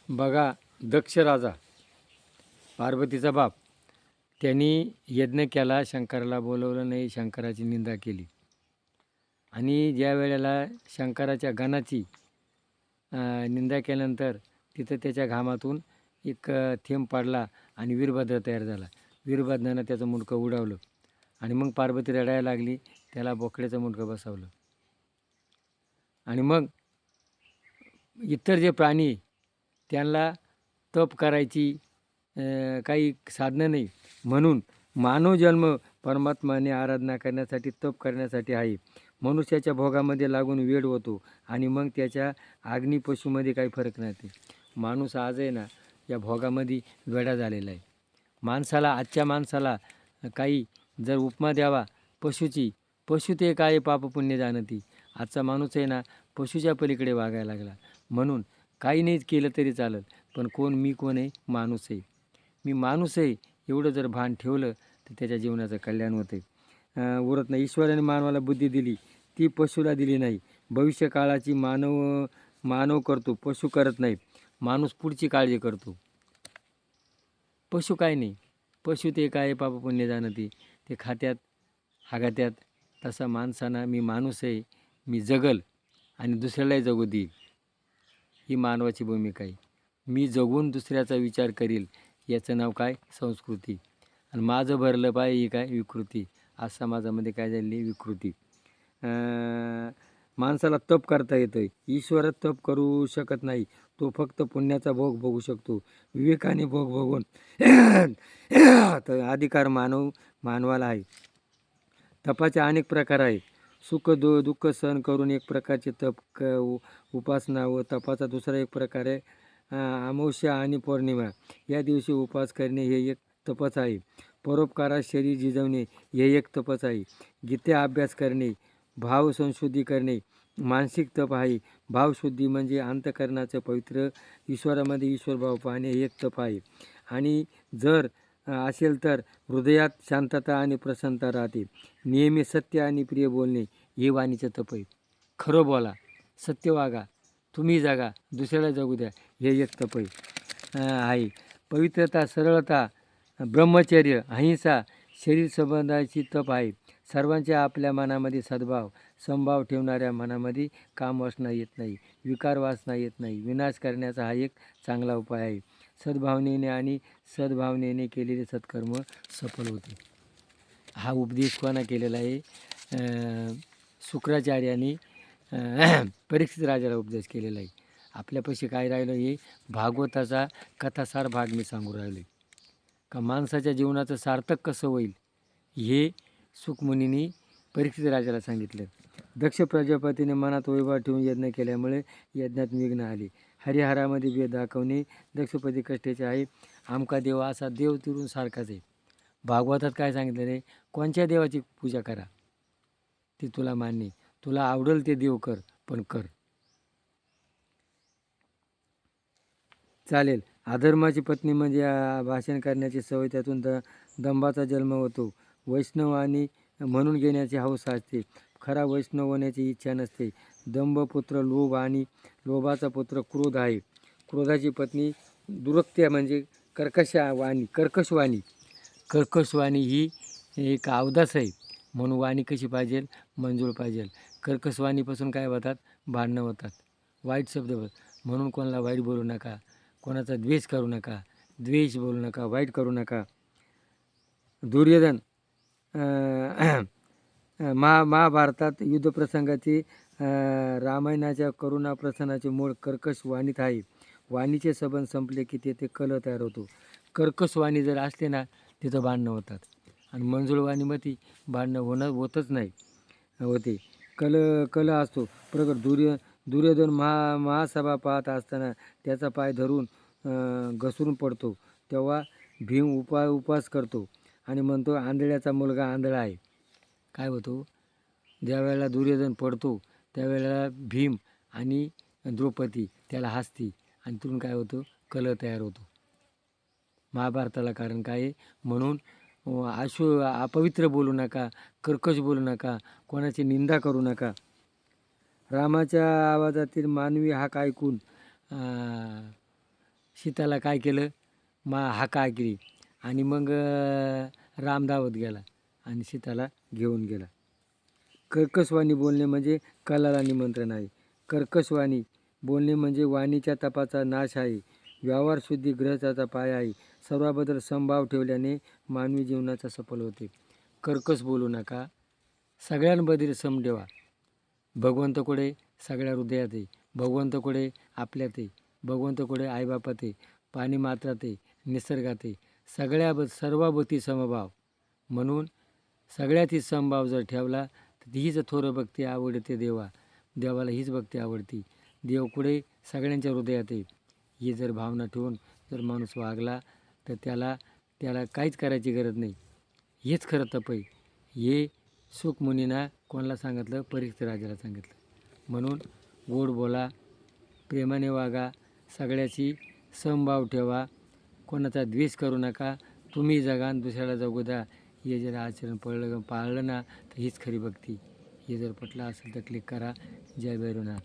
बघा, दक्ष राजा पार्वतीचा बाप त्यांनी यज्ञ केला, शंकराला बोलवलं नाही, शंकराची निंदा केली. आणि ज्या वेळेला शंकराच्या गणाची निंदा केल्यानंतर तिथं त्याच्या घामातून एक थेंब पडला आणि वीरभद्र तयार झाला. वीरभद्रानं त्याचं मुंडकं उडवलं आणि मग पार्वती रडायला लागली, त्याला बोकड्याचं मुंडकं बसवलं. आणि मग इतर जे प्राणी त्यांना तप करायची काही साधनं नाही, म्हणून मानव जन्म परमात्माने आराधना करण्यासाठी, तप करण्यासाठी आहे. मनुष्याच्या भोगामध्ये लागून वेड होतो आणि मग त्याच्या अग्नी पशुमध्ये काही फरक नाही. माणूस आज आहे ना या भोगामध्ये वेडा झालेला आहे. आजच्या माणसाला काही जर उपमा द्यावा पशुची, पशु ते काय पाप पुण्य जाणती. आजचा माणूस आहे ना पशुच्या पलीकडे वागायला लागला. म्हणून काही नाही केलं तरी चालत, पण मी कोण आहे? माणूस आहे. मी माणूस आहे एवढं जर भान ठेवलं तर त्याच्या जीवनाचं कल्याण होते. उरत नाही. ईश्वराने मानवाला बुद्धी दिली, ती पशुला दिली नाही. भविष्य काळाची मानव करतो, पशु करत नाही. माणूस पुढची काळजी करतो, पशु काय नाही. पशु ते काय पाप पुण्य जाणती, ते खात्यात हागात्यात. तसा माणसाना मी माणूस आहे, मी जगल आणि दुसऱ्यालाही जगू देईल, ही मानवाची भूमिका आहे. मी जगून दुसऱ्याचा विचार करील, याचं नाव काय? संस्कृती. आणि माझं भरलं पाहिजे ही काय? विकृती. आज समाजामध्ये काय झालेली? विकृती. माणसाला तप करता येतं, ईश्वर तप करू शकत नाही. तो फक्त पुण्याचा भोग बघू शकतो. विवेकाने भोग बघून तर अधिकार मानवाला आहे. तपाचे अनेक प्रकार आहेत. सुख दुःख सहन करून एक प्रकारचे तप, उपासना. व तपाचा दुसरा एक प्रकार आहे अमावस्या आणि पौर्णिमा या दिवशी उपवास करणे, हे एक तपच आहे. परोपकारात शरीर झिजवणे, हे एक तपच आहे. गीते अभ्यास करणे, भाव संशुद्धी करणे, मानसिक तप आहे. भावशुद्धी म्हणजे अंतःकरणाचं पवित्र ईश्वरामध्ये ईश्वरभाव पाहणे, हे एक तप आहे. आणि जर असेल तर हृदयात शांतता आणि प्रसन्नता राहते. नेहमी सत्य आणि प्रिय बोलणे, हे वाणीचं तप आहे. खरं बोला, सत्य वागा, तुम्ही जागा, दुसऱ्याला जगू द्या, हे एक तप आहे. पवित्रता, सरळता, ब्रह्मचर्य, अहिंसा, शरीर संबंधाची तप आहे. सर्वांच्या आपल्या मनामध्ये सद्भाव समभाव ठेवणाऱ्या मनामध्ये कामवासना येत नाही, विकार वासना येत नाही. विनाश करण्याचा हा एक चांगला उपाय आहे. सद्भावनेने आणि सद्भावनेने केलेले सत्कर्म सफल होते. हा उपदेश कोणा केलेला आहे? शुक्राचार्यांनी परीक्षित राजाला उपदेश केलेला आहे. आपल्यापाशी काय राहिलं? हे भागवताचा कथासार भाग मी सांगू राहिलो का माणसाच्या जीवनाचं सार्थक कसं होईल हे सुखमुनींनी परीक्षित राजाला सांगितलं. दक्ष प्रजापतीने मनात वैभव ठेवून यज्ञ केल्यामुळे यज्ञात विघ्न आले. हरिहरामध्ये भेद दाखवणे दक्षपती कष्टाचे आहे. आमका देव असा देव तिरून सारखाच आहे. भागवतात काय सांगितलं रे? कोणत्या देवाची पूजा करा ती तुला मान्य, तुला आवडेल ते देव कर, पण कर. चालेल. अधर्माची पत्नी म्हणजे भाषण करण्याची सवय, त्यातून दंभाचा जन्म होतो. वैष्णव आणि म्हणून घेण्याची हौस असते, खरा वैष्णव होण्याची इच्छा नसते. दंभ पुत्र लोभ आणि लोभाचा पुत्र क्रोध आहे. क्रोधाची पत्नी दुरक्त्या म्हणजे कर्कशवाणी ही एक अवदास आहे. म्हणून वाणी कशी पाहिजे? मंजूळ पाहिजे. कर्कशवाणीपासून काय होतात? भांडणं होतात, वाईट शब्द होतात. म्हणून कोणाला वाईट बोलू नका, कोणाचा द्वेष करू नका, द्वेष बोलू नका, वाईट करू नका. दुर्योधन महाभारतात युद्धप्रसंगाची रामायणाच्या करुणा प्रसंगाचे मूळ कर्कश वाणीत आहे. वाणीचे संबंध संपले की तेथे कलह तयार होतो. कर्कश वाणी जर असले ना तिथं भांडणं होतात. आणि मंजूळ वाणीमध्ये भांडणं होतच नाही होते. कलह असतो प्रगट. दुर्योधन महासभा पाहत असताना त्याचा पाय धरून घसरून पडतो. तेव्हा भीम उपवास करतो आणि म्हणतो आंधळ्याचा मुलगा आंधळा आहे. काय होतो? ज्यावेळेला दुर्योधन पडतो त्यावेळेला भीम आणि द्रौपदी त्याला हसती आणि तिथून काय होतं? कलह तयार होतो. महाभारताला कारण काय आहे? म्हणून अपवित्र बोलू नका, कर्कश बोलू नका, कोणाची निंदा करू नका. रामाच्या आवाजातील मानवी हाक ऐकून सीताला काय केलं, हाका ऐकली आणि मग राम धावत गेला आणि सीताला घेऊन गेला. कर्कशवाणी बोलणे म्हणजे कलाला निमंत्रण आहे. कर्कशवाणी बोलणे म्हणजे वाणीच्या तपाचा नाश आहे. व्यवहार शुद्धी ग्रहाचा पाय आहे. सर्वाबद्दल समभाव ठेवल्याने मानवी जीवनाचा सफल होते. कर्कश बोलू नका, सगळ्यांबद्दल सम ठेवा. भगवंताकडे सगळ्या हृदयात आहे, भगवंताकडे आपल्यात आहे, भगवंताकडे आईबापात आहे, पाणी मात्रात आहे, निसर्गात आहे, सर्वाभोवती समभाव. म्हणून सगळ्यातही समभाव जर ठेवला तर हीच थोर भक्ती आवडते देवाला हीच भक्ती आवडती. देव कुठे सगळ्यांच्या हृदयात आहे. ही जर भावना ठेवून जर माणूस वागला तर त्याला काहीच करायची गरज नाही. हेच खरं तप आहे. हे सुखमुनींना कोणाला सांगितलं? परीक्षित राजाला सांगितलं. म्हणून गोड बोला, प्रेमाने वागा, सगळ्याची समभाव ठेवा, कोणाचा द्वेष करू नका. तुम्ही जगा आणि दुसऱ्याला जगू द्या. हे जर आचरण पाळलं ना तर हीच खरी भक्ती. हे जर पटलं असेल तर क्लिक करा. जय भैरवनाथ.